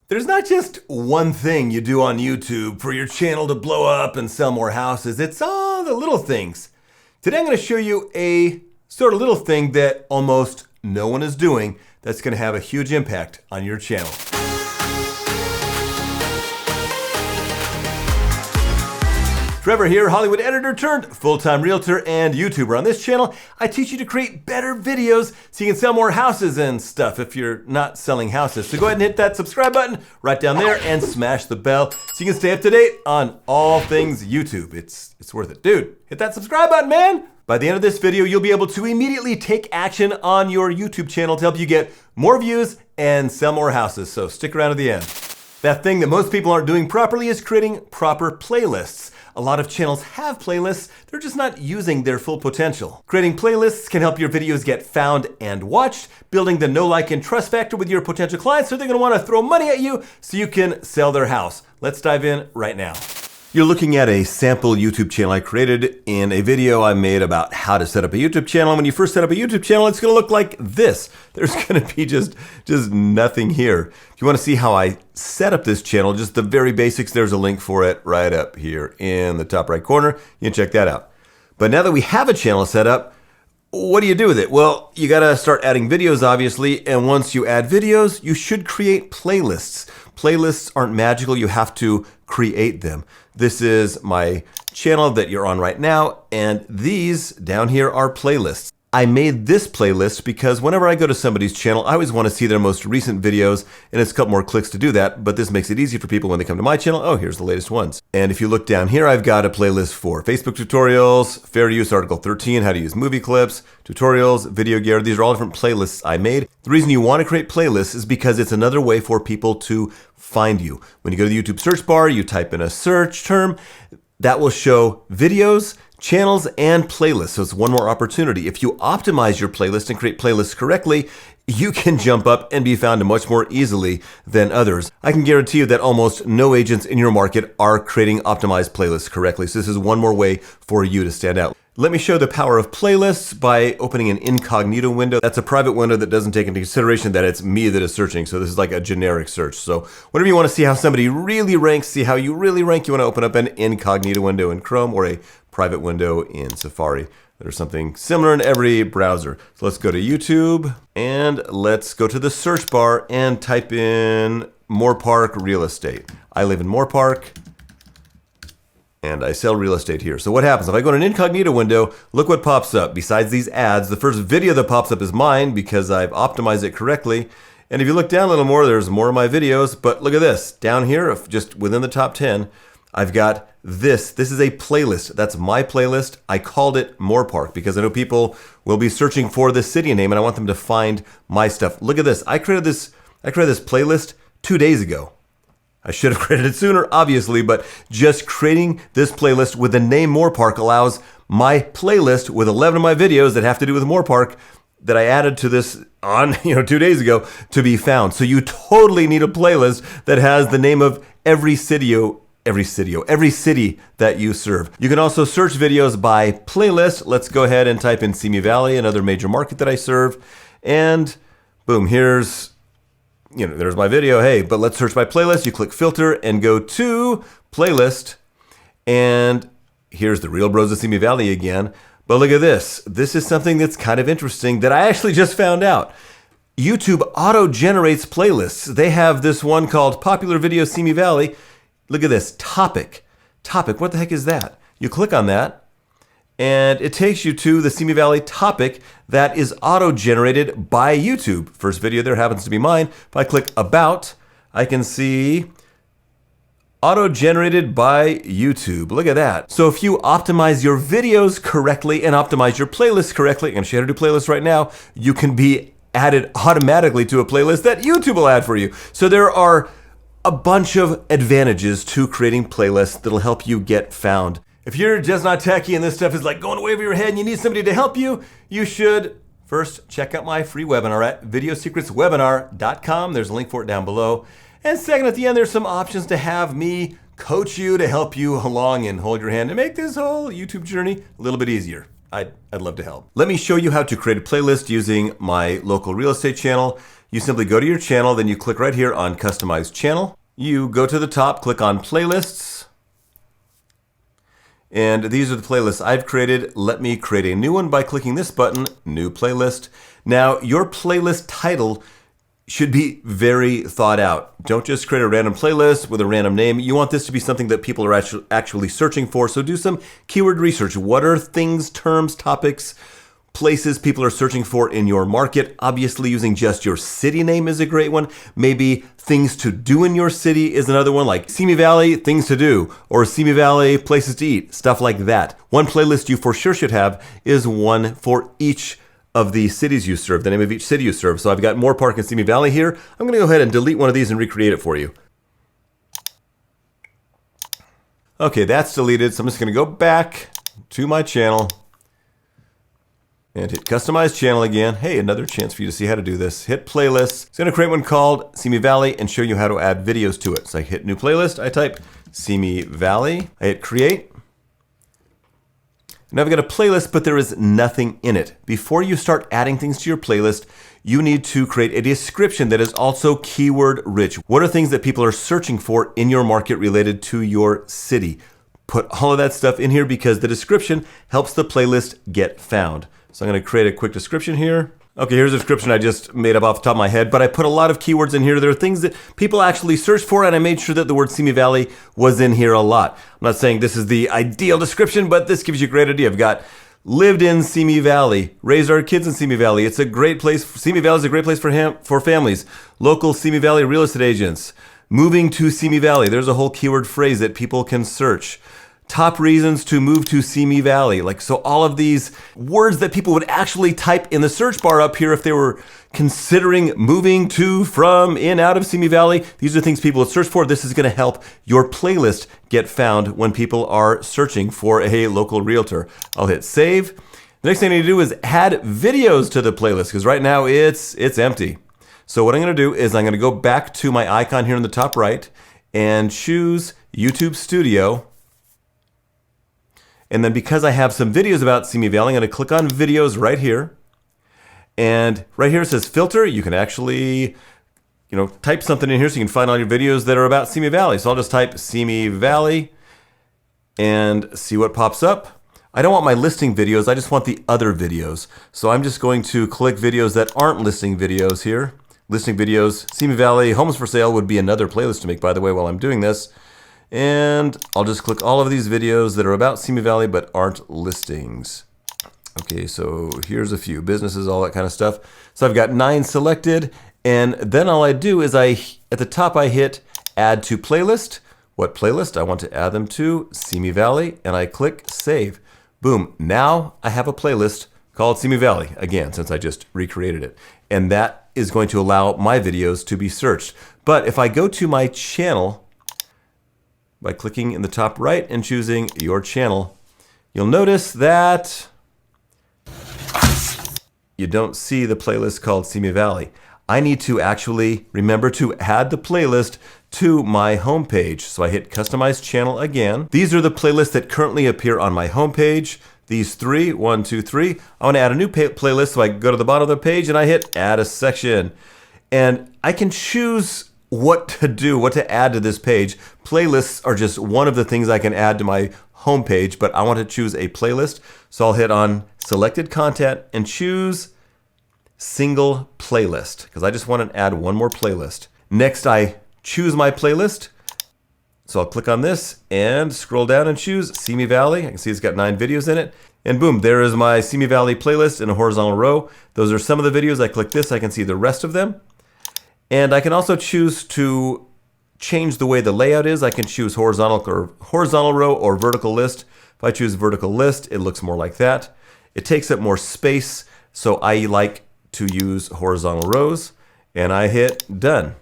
There's not just one thing you do on YouTube for your channel to blow up and sell more houses. It's all the little things. Today I'm going to show you a sort of little thing that almost no one is doing that's going to have a huge impact on your channel. Trevor here, Hollywood editor turned full-time realtor and YouTuber. On this channel, I teach you to create better videos so you can sell more houses and stuff if you're not selling houses. So go ahead and hit that subscribe button right down there and smash the bell so you can stay up to date on all things YouTube. It's worth it. Dude, hit that subscribe button, man! By the end of this video, you'll be able to immediately take action on your YouTube channel to help you get more views and sell more houses. So stick around to the end. That thing that most people aren't doing properly is creating proper playlists. A lot of channels have playlists, they're just not using their full potential. Creating playlists can help your videos get found and watched, building the know, like, and trust factor with your potential clients so they're gonna wanna throw money at you so you can sell their house. Let's dive in right now. You're looking at a sample YouTube channel I created in a video I made about how to set up a YouTube channel. When you first set up a YouTube channel, it's gonna look like this. There's gonna be just nothing here. If you wanna see how I set up this channel, just the very basics, there's a link for it right up here in the top right corner. You can check that out. But now that we have a channel set up, what do you do with it? Well, you gotta start adding videos, obviously, and once you add videos, you should create playlists. Playlists aren't magical, you have to create them. This is my channel that you're on right now, and these down here are playlists. I made this playlist because whenever I go to somebody's channel, I always want to see their most recent videos, and it's a couple more clicks to do that, but this makes it easy for people when they come to my channel. Oh, here's the latest ones. And if you look down here, I've got a playlist for Facebook tutorials, fair use Article 13, how to use movie clips, tutorials, video gear. These are all different playlists I made. The reason you want to create playlists is because it's another way for people to find you. When you go to the YouTube search bar, you type in a search term, that will show videos, channels, and playlists. So it's one more opportunity. If you optimize your playlist and create playlists correctly, you can jump up and be found much more easily than others. I can guarantee you that almost no agents in your market are creating optimized playlists correctly. So this is one more way for you to stand out. Let me show the power of playlists by opening an incognito window. That's a private window that doesn't take into consideration that it's me that is searching. So this is like a generic search. So whenever you want to see how somebody really ranks, see how you really rank, you want to open up an incognito window in Chrome or a private window in Safari. There's something similar in every browser. So let's go to YouTube and let's go to the search bar and type in Moorpark Real Estate. I live in Moorpark and I sell real estate here. So what happens? If I go to an incognito window, look what pops up. Besides these ads, the first video that pops up is mine because I've optimized it correctly. And if you look down a little more, there's more of my videos. But look at this. Down here, just within the top 10, I've got this. This is a playlist. That's my playlist. I called it Moorpark because I know people will be searching for the city name and I want them to find my stuff. Look at this. I created this playlist 2 days ago. I should have created it sooner, obviously, but just creating this playlist with the name Moorpark allows my playlist with 11 of my videos that have to do with Moorpark that I added to this on 2 days ago to be found. So you totally need a playlist that has the name of every city that you serve. You can also search videos by playlist. Let's go ahead and type in Simi Valley, another major market that I serve. And boom, there's my video. Hey, but let's search by playlist. You click filter and go to playlist. And here's the Real Bros of Simi Valley again. But look at this. This is something that's kind of interesting that I actually just found out. YouTube auto-generates playlists. They have this one called Popular Video Simi Valley. Look at this, topic. What the heck is that? You click on that, and it takes you to the Simi Valley topic that is auto-generated by YouTube. First video there happens to be mine. If I click About, I can see auto-generated by YouTube. Look at that. So if you optimize your videos correctly and optimize your playlists correctly, I'm going to show you how to do playlists right now, you can be added automatically to a playlist that YouTube will add for you. So there are a bunch of advantages to creating playlists that'll help you get found. If you're just not techie and this stuff is like going way over your head and you need somebody to help you, you should first check out my free webinar at videosecretswebinar.com. There's a link for it down below. And second, at the end, there's some options to have me coach you to help you along and hold your hand to make this whole YouTube journey a little bit easier. I'd love to help. Let me show you how to create a playlist using my local real estate channel. You simply go to your channel, then you click right here on Customize Channel. You go to the top, click on Playlists. And these are the playlists I've created. Let me create a new one by clicking this button, New Playlist. Now, your playlist title should be very thought out. Don't just create a random playlist with a random name. You want this to be something that people are actually searching for. So do some keyword research. What are things, terms, topics, places people are searching for in your market? Obviously, using just your city name is a great one. Maybe things to do in your city is another one, like Simi Valley, things to do, or Simi Valley, places to eat, stuff like that. One playlist you for sure should have is one for each of the cities you serve, the name of each city you serve. So I've got Moore Park and Simi Valley here. I'm going to go ahead and delete one of these and recreate it for you. Okay, that's deleted. So I'm just going to go back to my channel and hit Customize Channel again. Hey, another chance for you to see how to do this. Hit Playlists. It's going to create one called Simi Valley and show you how to add videos to it. So I hit New Playlist. I type Simi Valley. I hit Create. Now I've got a playlist, but there is nothing in it. Before you start adding things to your playlist, you need to create a description that is also keyword rich. What are things that people are searching for in your market related to your city? Put all of that stuff in here because the description helps the playlist get found. So I'm going to create a quick description here. Okay, here's a description I just made up off the top of my head, but I put a lot of keywords in here. There are things that people actually search for, and I made sure that the word Simi Valley was in here a lot. I'm not saying this is the ideal description, but this gives you a great idea. I've got lived in Simi Valley, raised our kids in Simi Valley. It's a great place. Simi Valley is a great place for families. Local Simi Valley real estate agents. Moving to Simi Valley. There's a whole keyword phrase that people can search. Top reasons to move to Simi Valley. So all of these words that people would actually type in the search bar up here if they were considering moving to, from, in, out of Simi Valley. These are things people would search for. This is going to help your playlist get found when people are searching for a local realtor. I'll hit Save. The next thing I need to do is add videos to the playlist because right now it's empty. So what I'm going to do is I'm going to go back to my icon here in the top right and choose YouTube Studio. And then because I have some videos about Simi Valley, I'm going to click on videos right here. And right here it says filter. You can actually, type something in here so you can find all your videos that are about Simi Valley. So I'll just type Simi Valley and see what pops up. I don't want my listing videos. I just want the other videos. So I'm just going to click videos that aren't listing videos here. Listing videos, Simi Valley, homes for sale would be another playlist to make, by the way, while I'm doing this. And I'll just click all of these videos that are about Simi Valley but aren't listings. Okay, so here's a few businesses, all that kind of stuff. So I've got 9 selected, and then all I do is at the top I hit Add to Playlist. What playlist? I want to add them to Simi Valley, and I click Save. Boom, now I have a playlist called Simi Valley, again, since I just recreated it. And that is going to allow my videos to be searched. But if I go to my channel, by clicking in the top right and choosing your channel, you'll notice that you don't see the playlist called Simi Valley. I need to actually remember to add the playlist to my homepage. So I hit Customize Channel again. These are the playlists that currently appear on my homepage. These 3, 1, 2, 3. I want to add a new playlist, so I go to the bottom of the page and I hit Add a Section. And I can choose what to do, what to add to this page. Playlists are just one of the things I can add to my homepage, but I want to choose a playlist. So I'll hit on Selected Content and choose Single Playlist because I just want to add one more playlist. Next, I choose my playlist. So I'll click on this and scroll down and choose Simi Valley. I can see it's got 9 videos in it. And boom, there is my Simi Valley playlist in a horizontal row. Those are some of the videos. I click this, I can see the rest of them. And I can also choose to change the way the layout is. I can choose horizontal row or vertical list. If I choose vertical list, it looks more like that. It takes up more space, so I like to use horizontal rows. And I hit done.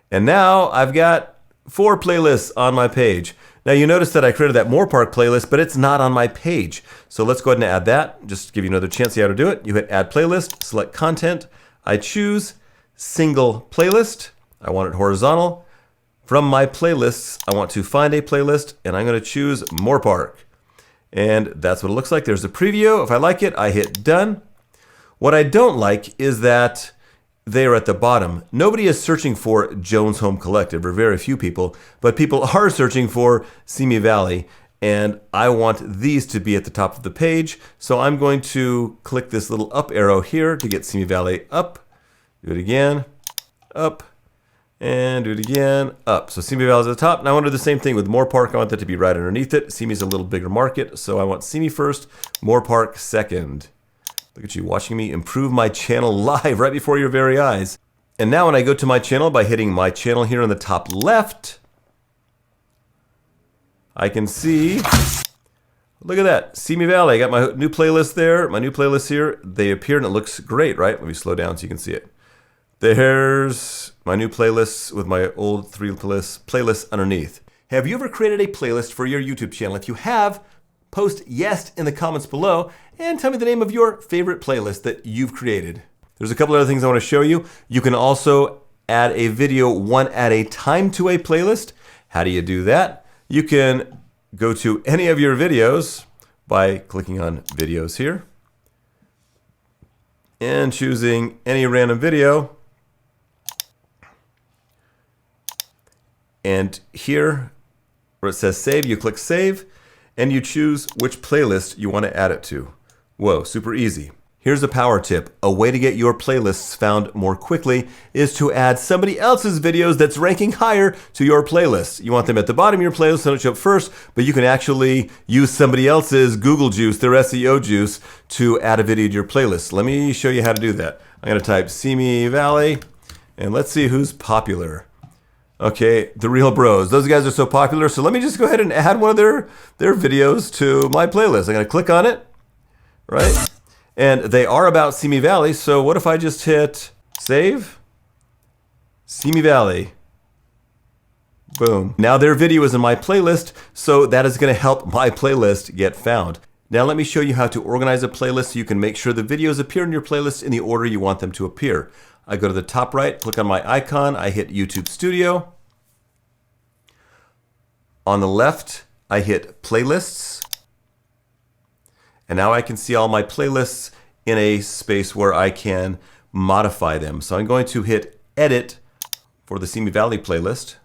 And now I've got 4 playlists on my page. Now you notice that I created that Moore Park playlist, but it's not on my page. So let's go ahead and add that. Just to give you another chance to see how to do it. You hit Add Playlist, select Content. I choose Single Playlist. I want it horizontal. From my playlists, I want to find a playlist, and I'm going to choose Moore Park. And that's what it looks like. There's a preview. If I like it, I hit Done. What I don't like is that they are at the bottom. Nobody is searching for Jones Home Collective, or very few people, but people are searching for Simi Valley, and I want these to be at the top of the page. So I'm going to click this little up arrow here to get Simi Valley up. Do it again, up, and do it again, up. So Simi Valley is at the top. Now I want to do the same thing with Moore Park. I want that to be right underneath it. Simi is a little bigger market, so I want Simi first, Moore Park second. Look at you watching me improve my channel live right before your very eyes. And now when I go to my channel by hitting my channel here in the top left, I can see, look at that, Simi Valley. I got my new playlist there, my new playlist here. They appear and it looks great, right? Let me slow down so you can see it. There's my new playlists with my old 3 playlists underneath. Have you ever created a playlist for your YouTube channel? If you have, post yes in the comments below and tell me the name of your favorite playlist that you've created. There's a couple other things I want to show you. You can also add a video one at a time to a playlist. How do you do that? You can go to any of your videos by clicking on videos here and choosing any random video. And here where it says save, you click save and you choose which playlist you want to add it to. Whoa, super easy. Here's a power tip. A way to get your playlists found more quickly is to add somebody else's videos that's ranking higher to your playlist. You want them at the bottom of your playlist, so they don't show up first, but you can actually use somebody else's Google juice, their SEO juice, to add a video to your playlist. Let me show you how to do that. I'm going to type Simi Valley, and let's see who's popular. Okay, The Real Bros. Those guys are so popular, so let me just go ahead and add one of their videos to my playlist. I'm going to click on it, right? And they are about Simi Valley, so what if I just hit save? Simi Valley. Boom. Now their video is in my playlist, so that is going to help my playlist get found. Now let me show you how to organize a playlist so you can make sure the videos appear in your playlist in the order you want them to appear. I go to the top right, click on my icon, I hit YouTube Studio. On the left, I hit Playlists. And now I can see all my playlists in a space where I can modify them. So I'm going to hit Edit for the Simi Valley playlist.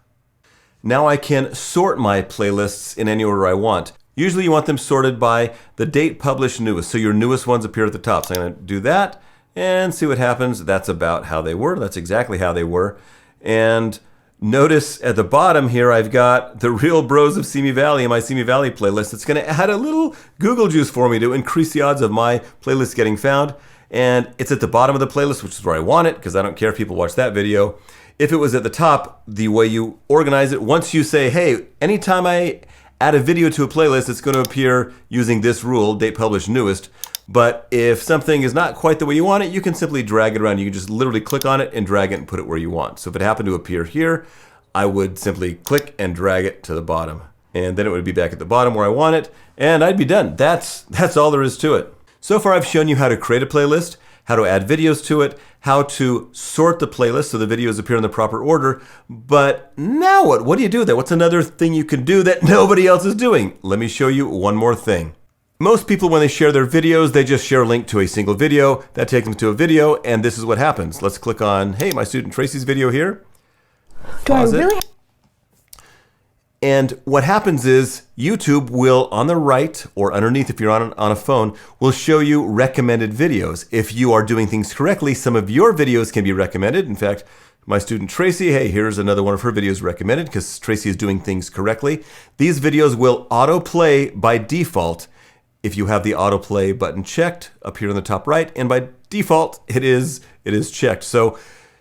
Now I can sort my playlists in any order I want. Usually you want them sorted by the date published newest, so your newest ones appear at the top. So I'm going to do that and see what happens. That's about how they were. That's exactly how they were. And notice at the bottom here, I've got The Real Bros of Simi Valley in my Simi Valley playlist. It's going to add a little Google juice for me to increase the odds of my playlist getting found. And it's at the bottom of the playlist, which is where I want it, because I don't care if people watch that video. If it was at the top, the way you organize it, once you say, hey, anytime I add a video to a playlist, it's going to appear using this rule, date published newest. But if something is not quite the way you want it, you can simply drag it around. You can just literally click on it and drag it and put it where you want. So if it happened to appear here, I would simply click and drag it to the bottom. And then it would be back at the bottom where I want it, and I'd be done. That's all there is to it. So far I've shown you how to create a playlist, how to add videos to it, how to sort the playlist so the videos appear in the proper order. But now what? What do you do with that? What's another thing you can do that nobody else is doing? Let me show you one more thing. Most people, when they share their videos, they just share a link to a single video. That takes them to a video, and this is what happens. Let's click on, hey, my student Tracy's video here. Pause it. And what happens is YouTube will, on the right or underneath if you're on a phone, will show you recommended videos. If you are doing things correctly, some of your videos can be recommended. In fact, my student Tracy, hey, here's another one of her videos recommended because Tracy is doing things correctly. These videos will autoplay by default if you have the autoplay button checked up here in the top right, and by default it is checked. So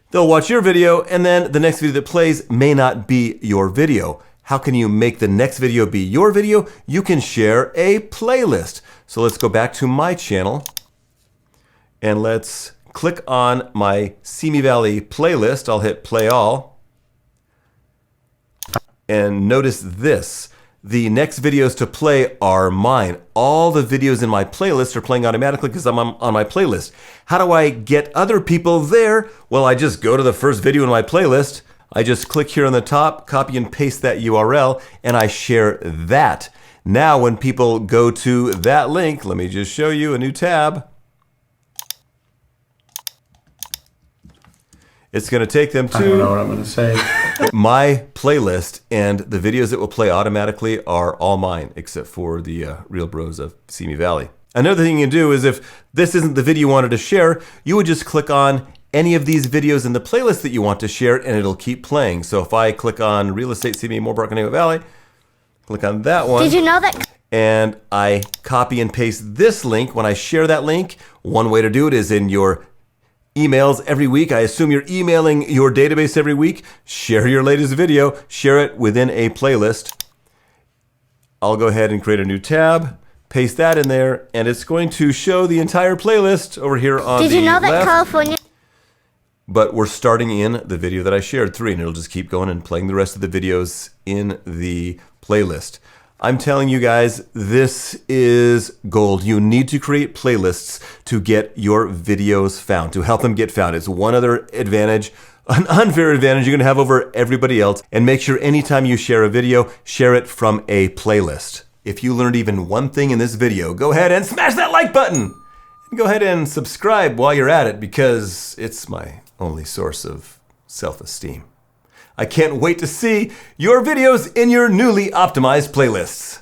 they'll watch your video, and then the next video that plays may not be your video. How can you make the next video be your video? You can share a playlist. So let's go back to my channel and let's click on my Simi Valley playlist. I'll hit play all. And notice this. The next videos to play are mine. All the videos in my playlist are playing automatically because I'm on my playlist. How do I get other people there? Well, I just go to the first video in my playlist. I just click here on the top, copy and paste that URL, and I share that. Now, when people go to that link, let me just show you a new tab. It's going to take them I don't know to what I'm going to say. my playlist, and the videos that will play automatically are all mine, except for the Real Bros of Simi Valley. Another thing you can do is if this isn't the video you wanted to share, you would just click on any of these videos in the playlist that you want to share, and it'll keep playing. So if I click on Real Estate Simi Moorpark and Valley, click on that one. Did you know that? And I copy and paste this link. When I share that link, one way to do it is in your emails every week. I assume you're emailing your database every week. Share your latest video, share it within a playlist. I'll go ahead and create a new tab, paste that in there, and it's going to show the entire playlist over here on the left. Did you know that California? But we're starting in the video that I shared, 3, and it'll just keep going and playing the rest of the videos in the playlist. I'm telling you guys, this is gold. You need to create playlists to get your videos found, to help them get found. It's one other advantage, an unfair advantage you're gonna have over everybody else. And make sure anytime you share a video, share it from a playlist. If you learned even one thing in this video, go ahead and smash that like button. And go ahead and subscribe while you're at it, because it's my only source of self-esteem. I can't wait to see your videos in your newly optimized playlists.